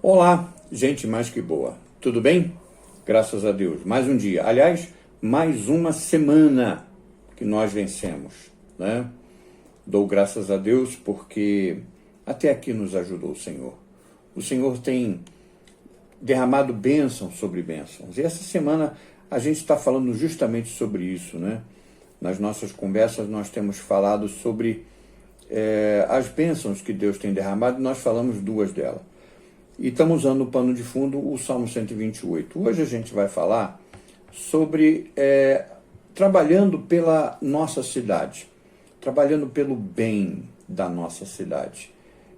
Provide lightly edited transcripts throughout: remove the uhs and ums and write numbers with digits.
Olá, gente mais que boa. Tudo bem? Graças a Deus. Mais um dia. Aliás, mais uma semana que nós vencemos, né? Dou graças a Deus porque até aqui nos ajudou o Senhor. O Senhor tem derramado bênçãos sobre bênçãos. E essa semana a gente está falando justamente sobre isso, né? Nas nossas conversas nós temos falado sobre as bênçãos que Deus tem derramado e nós falamos duas delas. E estamos usando no pano de fundo o Salmo 128. Hoje a gente vai falar sobre trabalhando pela nossa cidade, trabalhando pelo bem da nossa cidade.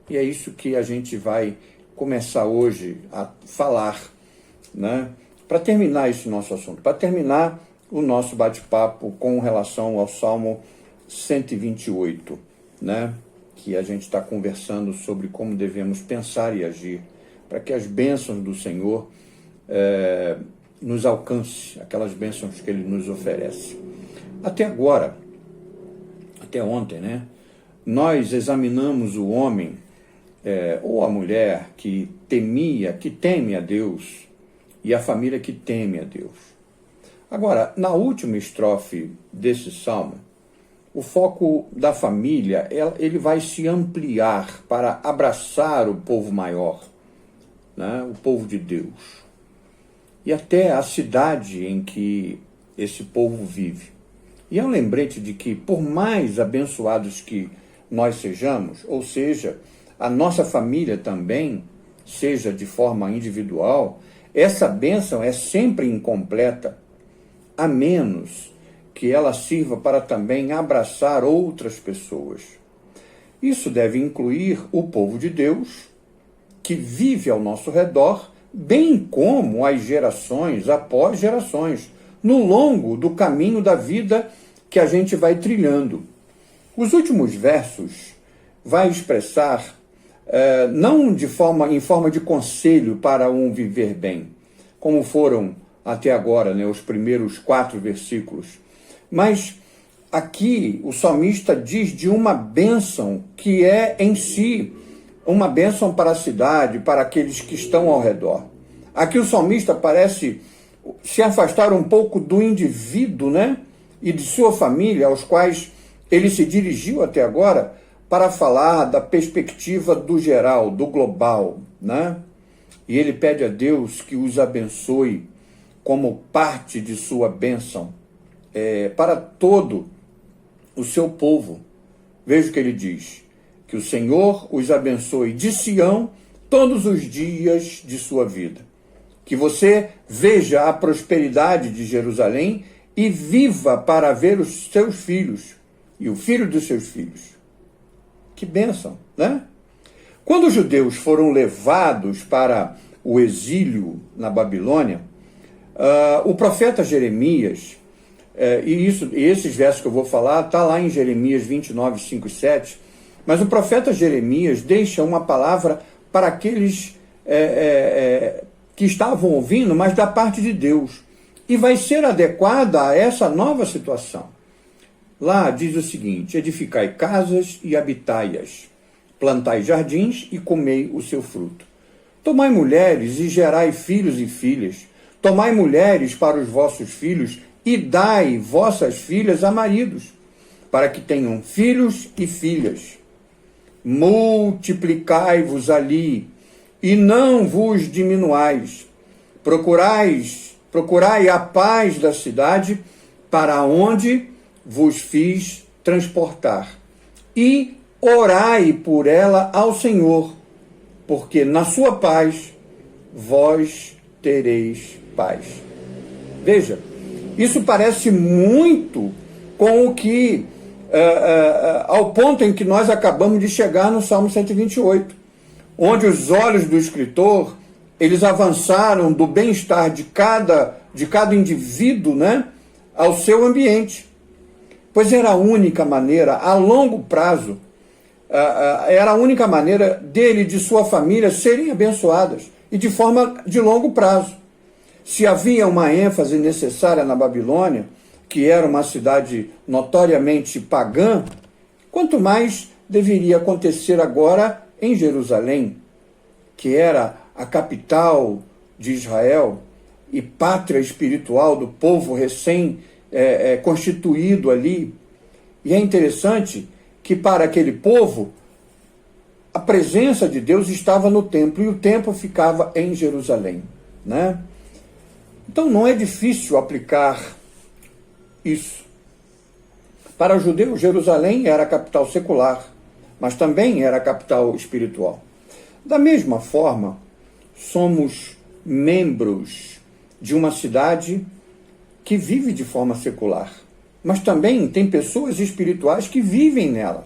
E é isso que a gente vai começar hoje a falar, né? Para terminar esse nosso assunto, para terminar o nosso bate-papo com relação ao Salmo 128, né? Que a gente está conversando sobre como devemos pensar e agir, para que as bênçãos do Senhor nos alcance, aquelas bênçãos que Ele nos oferece. Até agora, até ontem, né, nós examinamos o homem ou a mulher que teme a Deus, e a família que teme a Deus. Agora, na última estrofe desse salmo, o foco da família, ele vai se ampliar para abraçar o povo maior, né? O povo de Deus, e até a cidade em que esse povo vive. E é um lembrete de que, por mais abençoados que nós sejamos, ou seja, a nossa família também, seja de forma individual, essa bênção é sempre incompleta, a menos que ela sirva para também abraçar outras pessoas. Isso deve incluir o povo de Deus, que vive ao nosso redor, bem como as gerações após gerações, no longo do caminho da vida que a gente vai trilhando. Os últimos versos vai expressar, não em forma de conselho para um viver bem, como foram até agora, né, os primeiros 4 versículos, mas aqui o salmista diz de uma bênção que é em si uma bênção para a cidade, para aqueles que estão ao redor. Aqui o salmista parece se afastar um pouco do indivíduo, né, e de sua família, aos quais ele se dirigiu até agora, para falar da perspectiva do geral, do global, né? E ele pede a Deus que os abençoe como parte de sua bênção para todo o seu povo. Veja o que ele diz: que o Senhor os abençoe de Sião todos os dias de sua vida. Que você veja a prosperidade de Jerusalém e viva para ver os seus filhos e o filho dos seus filhos. Que bênção, né? Quando os judeus foram levados para o exílio na Babilônia, o profeta Jeremias, e esses versos que eu vou falar, está lá em Jeremias 29, 5 e 7, mas o profeta Jeremias deixa uma palavra para aqueles que estavam ouvindo, mas da parte de Deus, e vai ser adequada a essa nova situação. Lá diz o seguinte: edificai casas e habitai-as, plantai jardins e comei o seu fruto. Tomai mulheres e gerai filhos e filhas, tomai mulheres para os vossos filhos e dai vossas filhas a maridos, para que tenham filhos e filhas. Multiplicai-vos ali, e não vos diminuais. Procurai a paz da cidade, para onde vos fiz transportar, e orai por ela ao Senhor, porque na sua paz vós tereis paz. Veja, isso parece muito com o que ao ponto em que nós acabamos de chegar no Salmo 128, onde os olhos do escritor, eles avançaram do bem-estar de cada indivíduo, né, ao seu ambiente. Pois era a única maneira, a longo prazo, era a única maneira dele e de sua família serem abençoadas, e de forma de longo prazo. Se havia uma ênfase necessária na Babilônia, que era uma cidade notoriamente pagã, quanto mais deveria acontecer agora em Jerusalém. que era a capital de Israel e pátria espiritual do povo recém-constituído ali. E é interessante que para aquele povo, a presença de Deus estava no templo e o templo ficava em Jerusalém, né? Então não é difícil aplicar isso. Para o judeu, Jerusalém era a capital secular, mas também era a capital espiritual. Da mesma forma, somos membros de uma cidade que vive de forma secular, mas também tem pessoas espirituais que vivem nela.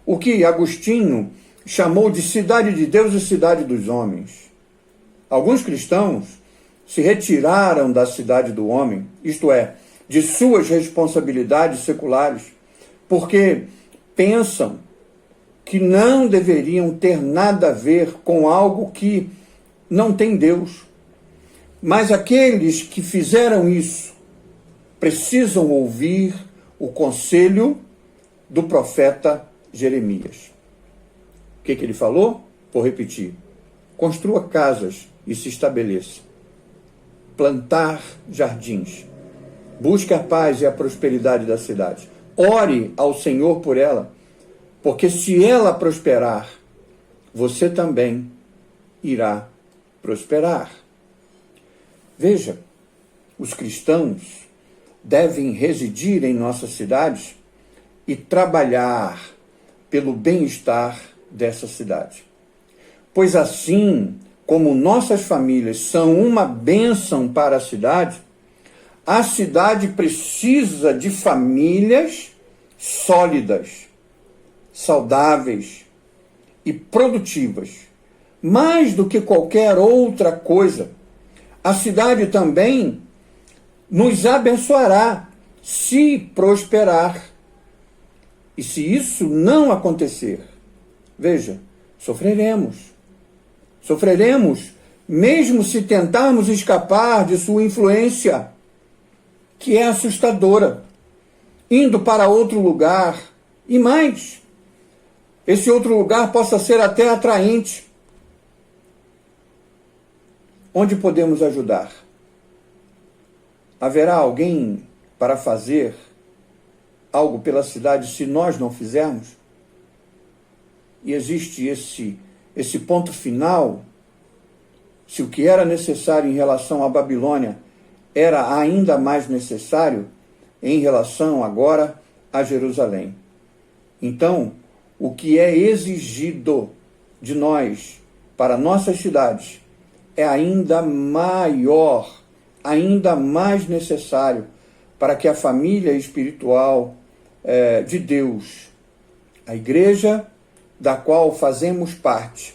O que Agostinho chamou de cidade de Deus e cidade dos homens. Alguns cristãos se retiraram da cidade do homem, isto é, de suas responsabilidades seculares, porque pensam que não deveriam ter nada a ver com algo que não tem Deus. Mas aqueles que fizeram isso precisam ouvir o conselho do profeta Jeremias. O que ele falou? Vou repetir. Construa casas e se estabeleça. Plantar jardins. Busque a paz e a prosperidade da cidade. Ore ao Senhor por ela, porque se ela prosperar, você também irá prosperar. Veja, os cristãos devem residir em nossas cidades e trabalhar pelo bem-estar dessa cidade. Pois assim como nossas famílias são uma bênção para a cidade precisa de famílias sólidas, saudáveis e produtivas. Mais do que qualquer outra coisa, a cidade também nos abençoará se prosperar. E se isso não acontecer, veja, sofreremos. Sofreremos mesmo se tentarmos escapar de sua influência, que é assustadora, indo para outro lugar. E mais, esse outro lugar possa ser até atraente. Onde podemos ajudar? Haverá alguém para fazer algo pela cidade se nós não fizermos? E existe esse ponto final, se o que era necessário em relação à Babilônia era ainda mais necessário em relação agora a Jerusalém. Então, o que é exigido de nós para nossas cidades é ainda maior, ainda mais necessário para que a família espiritual de Deus, a igreja da qual fazemos parte,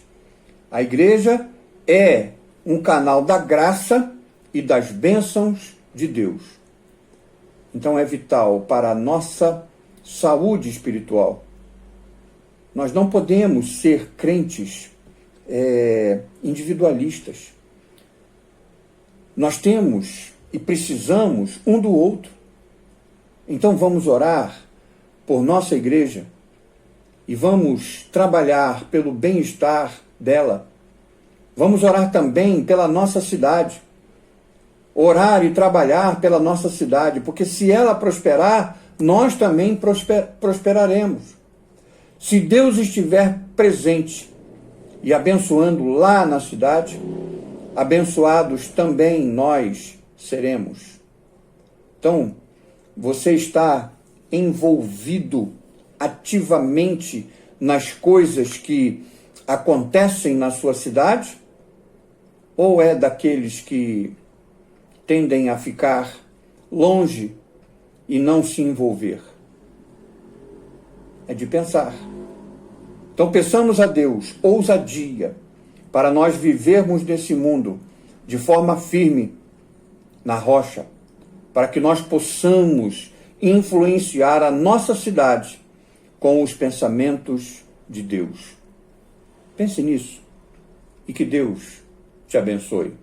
a igreja é um canal da graça e das bênçãos de Deus. Então é vital para a nossa saúde espiritual. Nós não podemos ser crentes individualistas. Nós temos e precisamos um do outro. Então vamos orar por nossa igreja e vamos trabalhar pelo bem-estar dela. Vamos orar também pela nossa cidade. Orar e trabalhar pela nossa cidade, porque se ela prosperar, nós também prosperaremos. Se Deus estiver presente e abençoando lá na cidade, abençoados também nós seremos. Então, você está envolvido ativamente nas coisas que acontecem na sua cidade? Ou é daqueles que tendem a ficar longe e não se envolver? É de pensar. Então peçamos a Deus ousadia para nós vivermos nesse mundo de forma firme, na rocha, para que nós possamos influenciar a nossa cidade com os pensamentos de Deus. Pense nisso e que Deus te abençoe.